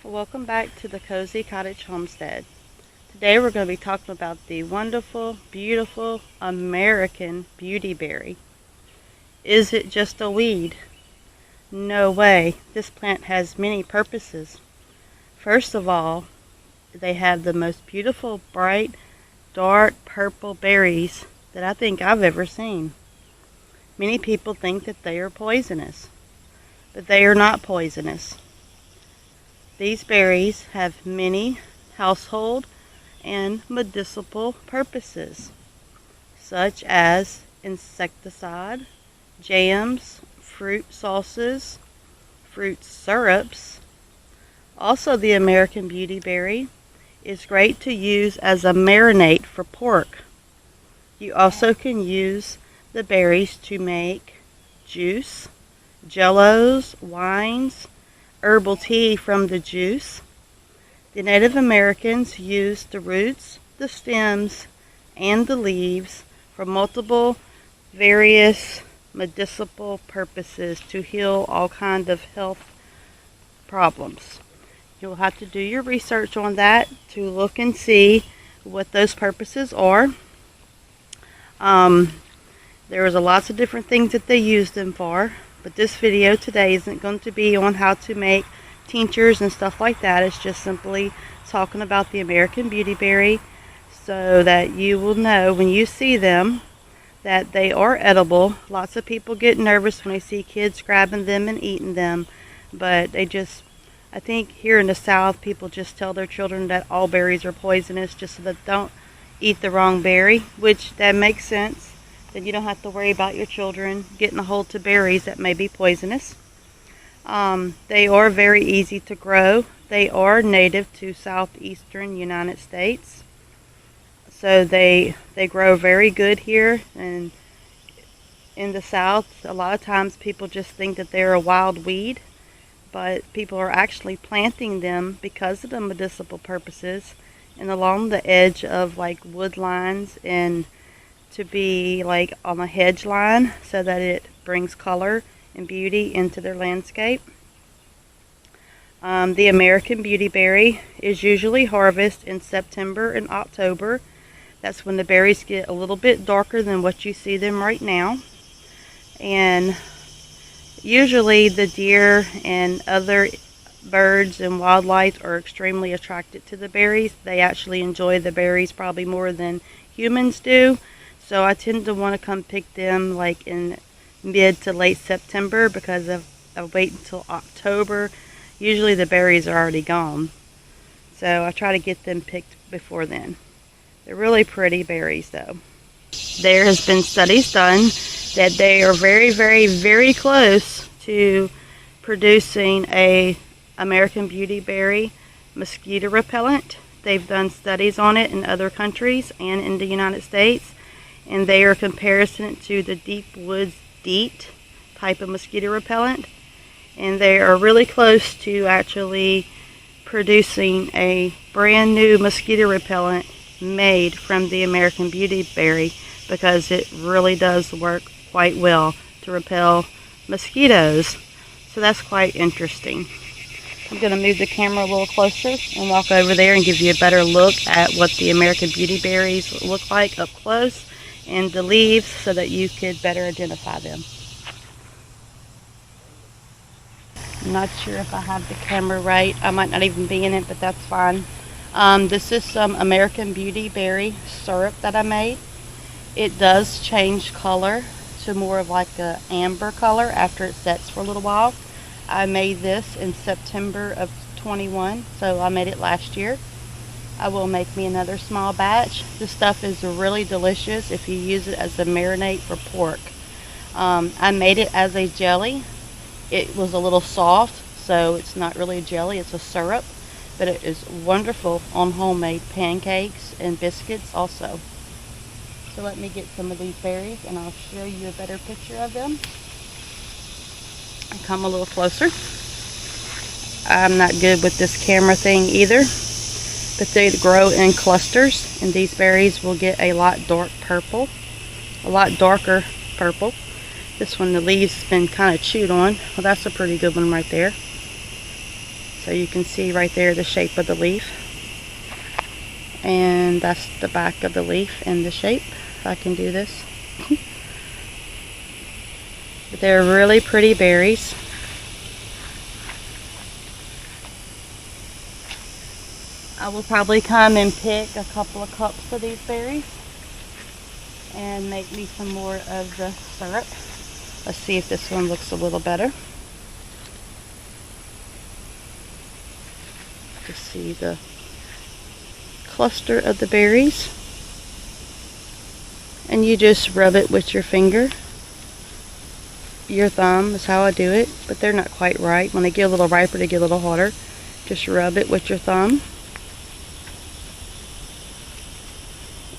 Welcome back to the Cozy Cottage Homestead. Today we're going to be talking about the wonderful, beautiful American Beautyberry. Is it just a weed? No way. This plant has many purposes. First of all, they have the most beautiful, bright, dark purple berries that I think I've ever seen. Many people think that they are poisonous, but they are not poisonous. These berries have many household and medicinal purposes, such as insecticide, jams, fruit sauces, fruit syrups. Also, the American Beautyberry is great to use as a marinade for pork. You also can use the berries to make juice, jellos, wines, herbal tea from the juice. The Native Americans used the roots, the stems, and the leaves for multiple various medicinal purposes to heal all kinds of health problems. You'll have to do your research on that to look and see what those purposes are. There was lots of different things that they used them for. But this video today isn't going to be on how to make tinctures and stuff like that. It's just simply talking about the American Beautyberry so that you will know when you see them that they are edible. Lots of people get nervous when they see kids grabbing them and eating them. But I think here in the South, people just tell their children that all berries are poisonous just so that they don't eat the wrong berry, which that makes sense. Then you don't have to worry about your children getting a hold to berries that may be poisonous. They are very easy to grow. They are native to Southeastern United States. So they grow very good here. And in the South, a lot of times people just think that they're a wild weed. But people are actually planting them because of the medicinal purposes and along the edge of like wood lines and to be like on a hedge line so that it brings color and beauty into their landscape. The American Beautyberry is usually harvested in September and October. That's when the berries get a little bit darker than what you see them right now. And usually the deer and other birds and wildlife are extremely attracted to the berries. They actually enjoy the berries probably more than humans do. So I tend to want to come pick them like in mid to late September because if I wait until October, usually the berries are already gone. So I try to get them picked before then. They're really pretty berries though. There has been studies done that they are very, very, very close to producing a American Beautyberry mosquito repellent. They've done studies on it in other countries and in the United States. And they are a comparison to the deep woods DEET type of mosquito repellent. And they are really close to actually producing a brand new mosquito repellent made from the American Beautyberry because it really does work quite well to repel mosquitoes. So that's quite interesting. I'm going to move the camera a little closer and walk over there and give you a better look at what the American Beautyberries look like up close and the leaves so that you could better identify them. I'm not sure if I have the camera right. I might not even be in it, but that's fine. This is some American Beautyberry syrup that I made. It does change color to more of like an amber color after it sets for a little while. I made this in September of 21, so I made it last year. I will make me another small batch. This stuff is really delicious if you use it as a marinade for pork. I made it as a jelly. It was a little soft, so it's not really a jelly, it's a syrup. But it is wonderful on homemade pancakes and biscuits also. So let me get some of these berries and I'll show you a better picture of them. Come a little closer. I'm not good with this camera thing either. But they grow in clusters, and these berries will get a lot darker purple. This one, the leaves have been kind of chewed on. Well, that's a pretty good one right there. So you can see right there the shape of the leaf. And that's the back of the leaf and the shape. If I can do this. But they're really pretty berries. I will probably come and pick a couple of cups of these berries and make me some more of the syrup. Let's see if this one looks a little better. To see the cluster of the berries. And you just rub it with your finger. Your thumb is how I do it, but they're not quite right. When they get a little riper, they get a little harder. Just rub it with your thumb.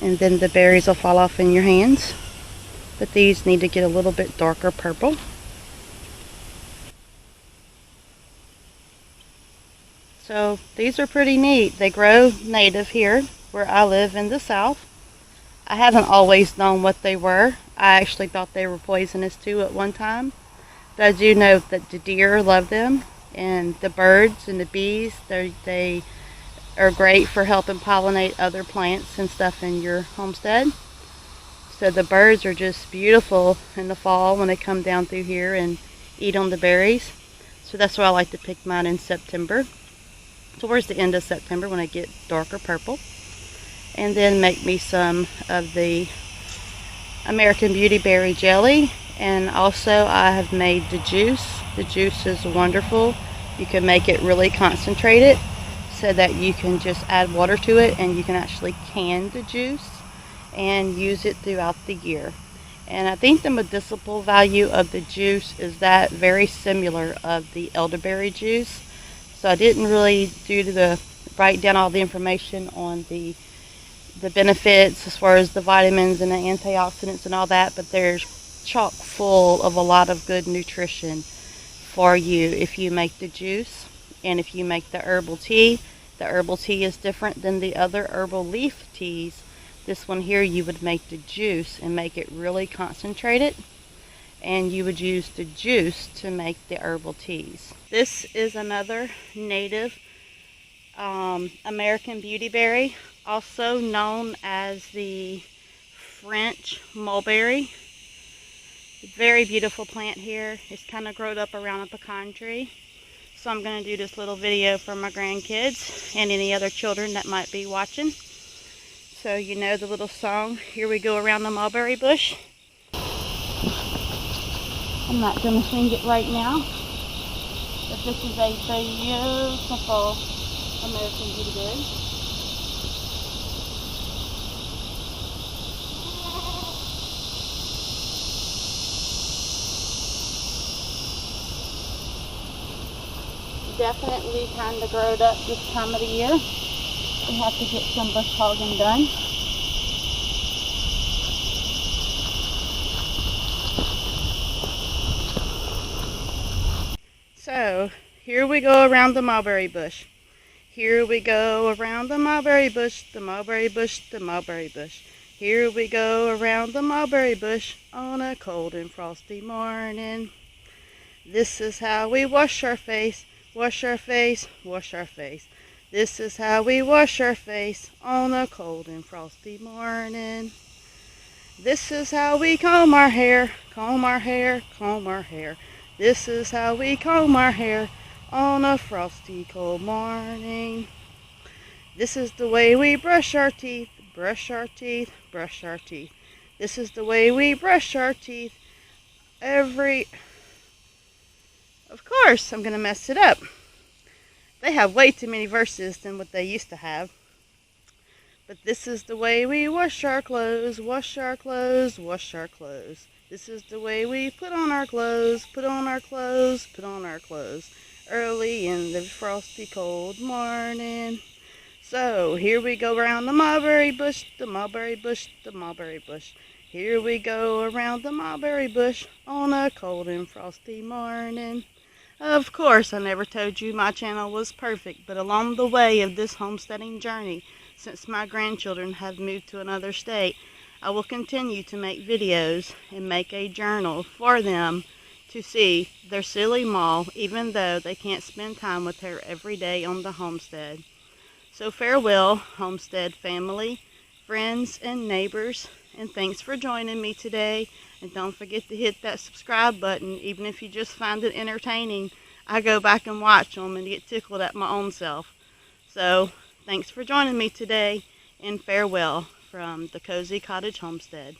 And then the berries will fall off in your hands. But these need to get a little bit darker purple. So these are pretty neat. They grow native here where I live in the South. I haven't always known what they were. I actually thought they were poisonous too at one time. But I do know that the deer love them, and the birds and the bees, they are great for helping pollinate other plants and stuff in your homestead. So the birds are just beautiful in the fall when they come down through here and eat on the berries. So that's why I like to pick mine in September, towards the end of September when I get darker purple. And then make me some of the American Beautyberry jelly. And also I have made the juice. The juice is wonderful. You can make it really concentrated so that you can just add water to it, and you can actually can the juice and use it throughout the year. And I think the medicinal value of the juice is that very similar of the elderberry juice. So I didn't really write down all the information on the benefits as far as the vitamins and the antioxidants and all that, but there's chock full of a lot of good nutrition for you if you make the juice. And if you make the herbal tea is different than the other herbal leaf teas. This one here, you would make the juice and make it really concentrated, and you would use the juice to make the herbal teas. This is another native American Beautyberry, also known as the French Mulberry. Very beautiful plant here. It's kind of growed up around a pecan tree. So I'm going to do this little video for my grandkids and any other children that might be watching. So you know the little song, "Here we go around the mulberry bush." I'm not going to sing it right now, but this is a beautiful American Beautyberry. Definitely kind of growed up this time of the year. We have to get some bush hogging done. So here we go around the mulberry bush. Here we go around the mulberry bush, the mulberry bush, the mulberry bush. Here we go around the mulberry bush on a cold and frosty morning. This is how we wash our face. Wash our face, wash our face. This is how we wash our face on a cold and frosty morning. This is how we comb our hair, comb our hair, comb our hair. This is how we comb our hair on a frosty cold morning. This is the way we brush our teeth, brush our teeth, brush our teeth. This is the way we brush our teeth Of course, I'm going to mess it up. They have way too many verses than what they used to have. But this is the way we wash our clothes, wash our clothes, wash our clothes. This is the way we put on our clothes, put on our clothes, put on our clothes. Early in the frosty cold morning. So, here we go around the mulberry bush, the mulberry bush, the mulberry bush. Here we go around the mulberry bush on a cold and frosty morning. Of course, I never told you my channel was perfect, but along the way of this homesteading journey, since my grandchildren have moved to another state, I will continue to make videos and make a journal for them to see their silly ma, even though they can't spend time with her every day on the homestead. So farewell, homestead family, friends, and neighbors, and thanks for joining me today. And don't forget to hit that subscribe button, even if you just find it entertaining. I go back and watch them and get tickled at my own self. So thanks for joining me today, and farewell from the Cozy Cottage Homestead.